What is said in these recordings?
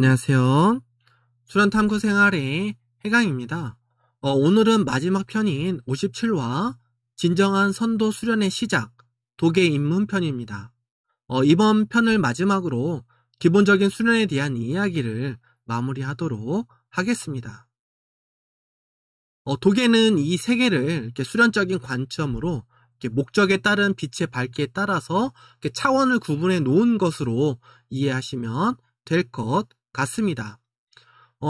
안녕하세요. 수련탐구 생활의 해강입니다. 오늘은 마지막 편인 57화 진정한 선도 수련의 시작, 독해 입문 편입니다. 이번 편을 마지막으로 기본적인 수련에 대한 이야기를 마무리하도록 하겠습니다. 독해는 이 세계를 이렇게 수련적인 관점으로 이렇게 목적에 따른 빛의 밝기에 따라서 이렇게 차원을 구분해 놓은 것으로 이해하시면 될 것 같습니다.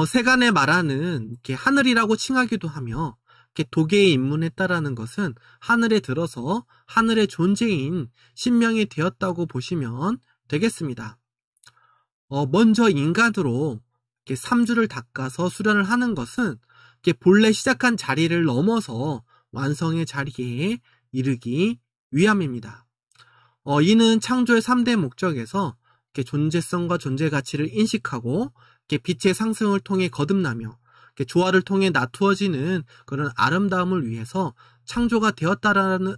세간에 말하는 이렇게 하늘이라고 칭하기도 하며 이렇게 독해의 입문에 따르는 것은 하늘에 들어서 하늘의 존재인 신명이 되었다고 보시면 되겠습니다. 먼저 인간으로 이렇게 삼주를 닦아서 수련을 하는 것은 이렇게 본래 시작한 자리를 넘어서 완성의 자리에 이르기 위함입니다. 이는 창조의 3대 목적에서 이렇게 존재성과 존재 가치를 인식하고 이렇게 빛의 상승을 통해 거듭나며 이렇게 조화를 통해 나투어지는 그런 아름다움을 위해서 창조가 되었다라는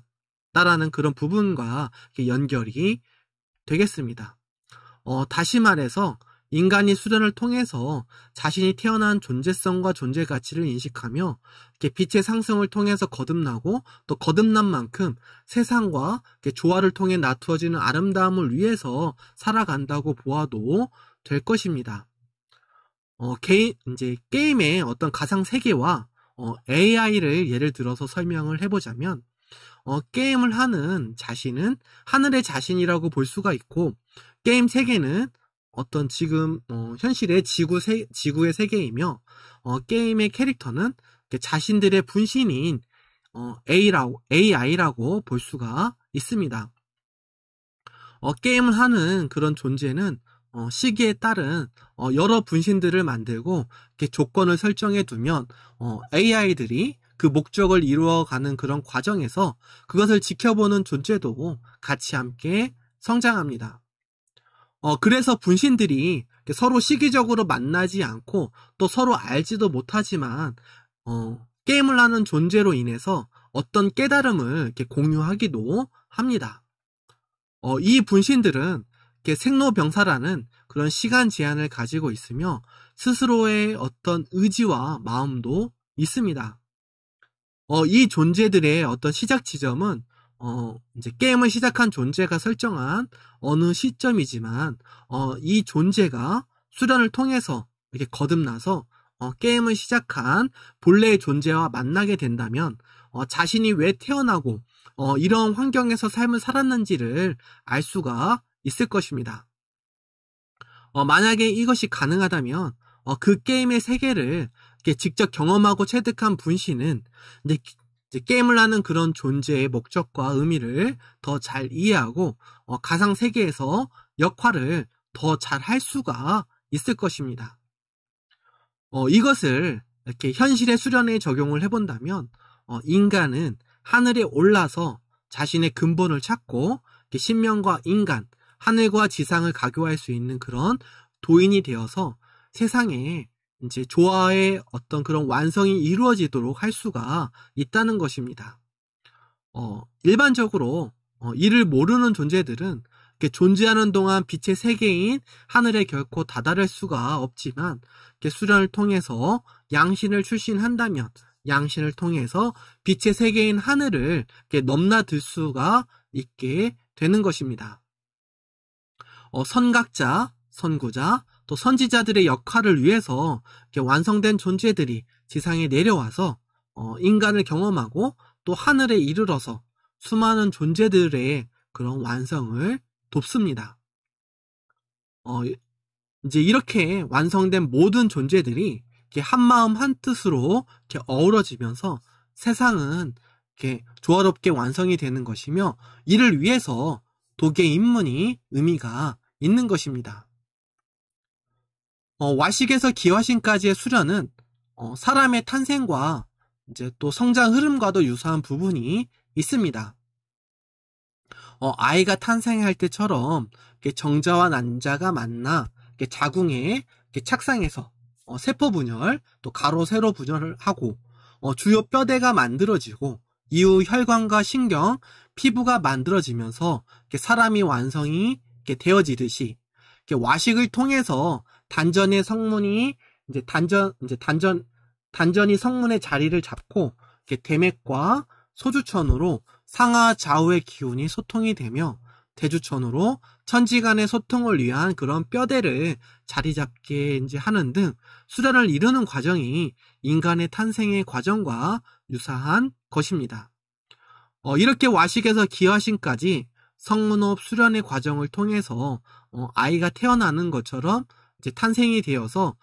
그런 부분과 이렇게 연결이 되겠습니다. 다시 말해서 인간이 수련을 통해서 자신이 태어난 존재성과 존재 가치를 인식하며 이렇게 빛의 상승을 통해서 거듭나고 또 거듭난 만큼 세상과 이렇게 조화를 통해 나투어지는 아름다움을 위해서 살아간다고 보아도 될 것입니다. 이제 게임의 어떤 가상 세계와 AI를 예를 들어서 설명을 해보자면 게임을 하는 자신은 하늘의 자신이라고 볼 수가 있고 게임 세계는 어떤 지금 현실의 지구의 세계이며 게임의 캐릭터는 자신들의 분신인 AI라고 볼 수가 있습니다. 게임을 하는 그런 존재는 시기에 따른 여러 분신들을 만들고 이렇게 조건을 설정해 두면 AI들이 그 목적을 이루어가는 그런 과정에서 그것을 지켜보는 존재도 같이 함께 성장합니다. 그래서 분신들이 서로 시기적으로 만나지 않고 또 서로 알지도 못하지만 게임을 하는 존재로 인해서 어떤 깨달음을 이렇게 공유하기도 합니다. 이 분신들은 이렇게 생로병사라는 그런 시간 제한을 가지고 있으며 스스로의 어떤 의지와 마음도 있습니다. 이 존재들의 어떤 시작 지점은 이제 게임을 시작한 존재가 설정한 어느 시점이지만 이 존재가 수련을 통해서 이렇게 거듭나서 게임을 시작한 본래의 존재와 만나게 된다면 자신이 왜 태어나고 이런 환경에서 삶을 살았는지를 알 수가 있을 것입니다. 만약에 이것이 가능하다면 그 게임의 세계를 이렇게 직접 경험하고 체득한 분신은 이제 게임을 하는 그런 존재의 목적과 의미를 더 잘 이해하고 가상 세계에서 역할을 더 잘 할 수가 있을 것입니다. 이것을 이렇게 현실의 수련에 적용을 해본다면 인간은 하늘에 올라서 자신의 근본을 찾고 신명과 인간, 하늘과 지상을 가교할 수 있는 그런 도인이 되어서 세상에 이제 조화의 어떤 그런 완성이 이루어지도록 할 수가 있다는 것입니다. 일반적으로 이를 모르는 존재들은 이렇게 존재하는 동안 빛의 세계인 하늘에 결코 다다를 수가 없지만 이렇게 수련을 통해서 양신을 출신한다면 양신을 통해서 빛의 세계인 하늘을 이렇게 넘나들 수가 있게 되는 것입니다. 선각자, 선구자, 또 선지자들의 역할을 위해서 이렇게 완성된 존재들이 지상에 내려와서 인간을 경험하고 또 하늘에 이르러서 수많은 존재들의 그런 완성을 돕습니다. 이제 이렇게 완성된 모든 존재들이 이렇게 한마음 한뜻으로 이렇게 어우러지면서 세상은 이렇게 조화롭게 완성이 되는 것이며 이를 위해서 독해 입문이 의미가 있는 것입니다. 와식에서 기화신까지의 수련은 사람의 탄생과 이제 또 성장 흐름과도 유사한 부분이 있습니다. 아이가 탄생할 때처럼 이렇게 정자와 난자가 만나 이렇게 자궁에 이렇게 착상해서 세포 분열, 또 가로 세로 분열을 하고 주요 뼈대가 만들어지고 이후 혈관과 신경, 피부가 만들어지면서 이렇게 사람이 완성이 이렇게 되어지듯이 이렇게 와식을 통해서 단전의 성문이 단전이 성문의 자리를 잡고 이렇게 대맥과 소주천으로 상하 좌우의 기운이 소통이 되며 대주천으로 천지간의 소통을 위한 그런 뼈대를 자리 잡게 이제 하는 등 수련을 이루는 과정이 인간의 탄생의 과정과 유사한 것입니다. 이렇게 와식에서 기화신까지 성문호흡 수련의 과정을 통해서 아이가 태어나는 것처럼 이제 탄생이 되어서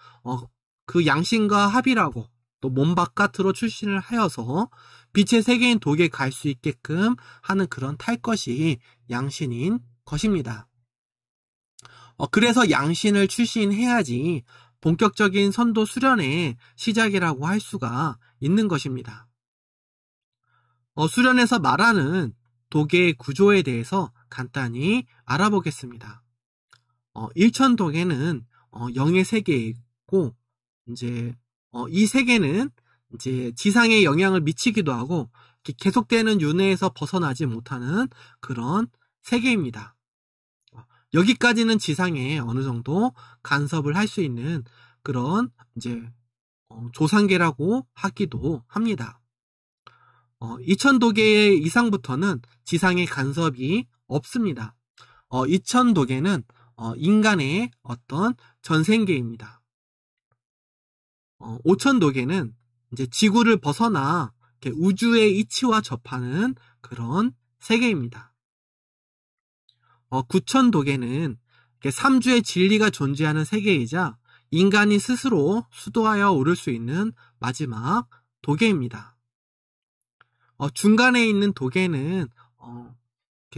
그 양신과 합이라고 또 몸 바깥으로 출신을 하여서 빛의 세계인 독에 갈 수 있게끔 하는 그런 탈 것이 양신인 것입니다. 그래서 양신을 출신해야지 본격적인 선도 수련의 시작이라고 할 수가 있는 것입니다. 수련에서 말하는 독의 구조에 대해서 간단히 알아보겠습니다. 일천독에는 영의 세계이고 이제 이 세계는 이제 지상에 영향을 미치기도 하고 계속되는 윤회에서 벗어나지 못하는 그런 세계입니다. 여기까지는 지상에 어느 정도 간섭을 할 수 있는 그런 이제 조상계라고 하기도 합니다. 이천도계 이상부터는 지상의 간섭이 없습니다. 이천도계는 인간의 어떤 전생계입니다. 오천도계는 이제 지구를 벗어나 우주의 이치와 접하는 그런 세계입니다. 구천도계는 삼주의 진리가 존재하는 세계이자 인간이 스스로 수도하여 오를 수 있는 마지막 도계입니다. 중간에 있는 도계는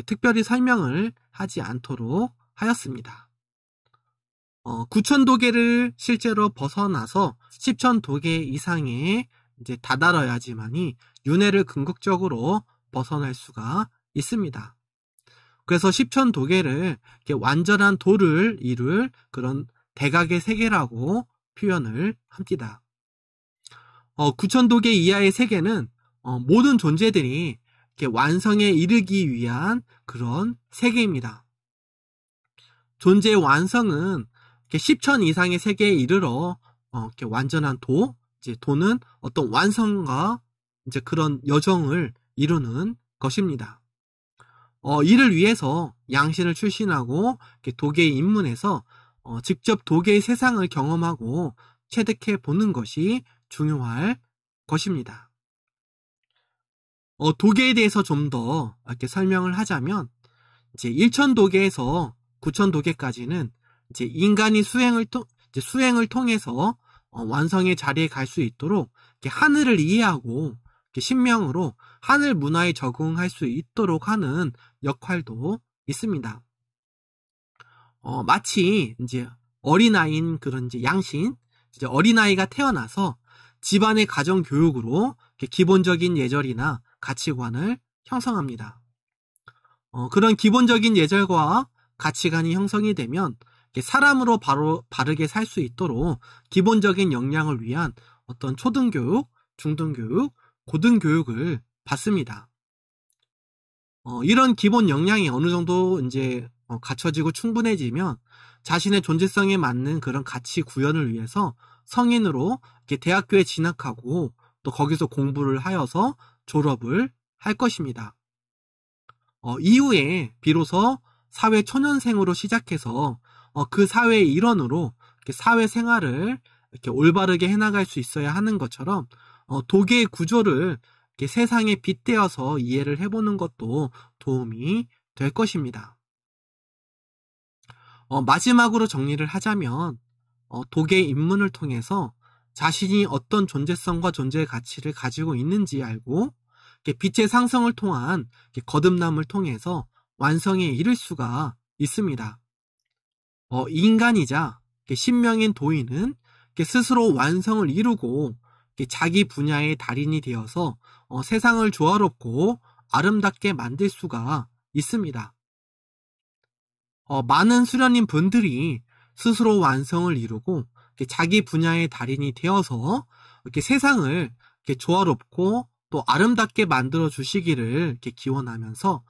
특별히 설명을 하지 않도록 하였습니다. 구천도계를 실제로 벗어나서 십천도계 이상에 이제 다다라야지만이 윤회를 궁극적으로 벗어날 수가 있습니다. 그래서 십천도계를 완전한 도를 이룰 그런 대각의 세계라고 표현을 합니다. 구천도계 이하의 세계는 모든 존재들이 완성에 이르기 위한 그런 세계입니다. 존재의 완성은 10천 이상의 세계에 이르러 완전한 도, 이제 도는 어떤 완성과 이제 그런 여정을 이루는 것입니다. 이를 위해서 양신을 출신하고 도계에 입문해서 직접 도계의 세상을 경험하고 체득해 보는 것이 중요할 것입니다. 도계에 대해서 좀 더 이렇게 설명을 하자면 이제 1천도계에서 9천도계까지는 이제 인간이 수행을 통해서 완성의 자리에 갈 수 있도록 하늘을 이해하고 신명으로 하늘 문화에 적응할 수 있도록 하는 역할도 있습니다. 마치 이제 어린아이인 그런 이제 양신, 이제 어린아이가 태어나서 집안의 가정 교육으로 기본적인 예절이나 가치관을 형성합니다. 그런 기본적인 예절과 가치관이 형성이 되면 사람으로 바르게 살 수 있도록 기본적인 역량을 위한 어떤 초등교육, 중등교육, 고등교육을 받습니다. 이런 기본 역량이 어느 정도 이제 갖춰지고 충분해지면 자신의 존재성에 맞는 그런 가치 구현을 위해서 성인으로 대학교에 진학하고 또 거기서 공부를 하여서 졸업을 할 것입니다. 이후에 비로소 사회 초년생으로 시작해서 그 사회의 일원으로 사회생활을 이렇게 올바르게 해나갈 수 있어야 하는 것처럼 도계의 구조를 세상에 빗대어서 이해를 해보는 것도 도움이 될 것입니다. 마지막으로 정리를 하자면 도계의 입문을 통해서 자신이 어떤 존재성과 존재의 가치를 가지고 있는지 알고 빛의 상성을 통한 거듭남을 통해서 완성에 이를 수가 있습니다. 인간이자 신명인 도인은 스스로 완성을 이루고 자기 분야의 달인이 되어서 세상을 조화롭고 아름답게 만들 수가 있습니다. 많은 수련인 분들이 스스로 완성을 이루고 자기 분야의 달인이 되어서 이렇게 세상을 이렇게 조화롭고 또 아름답게 만들어 주시기를 이렇게 기원하면서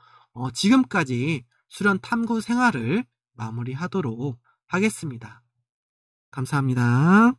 지금까지 수련 탐구 생활을 마무리하도록 하겠습니다. 감사합니다.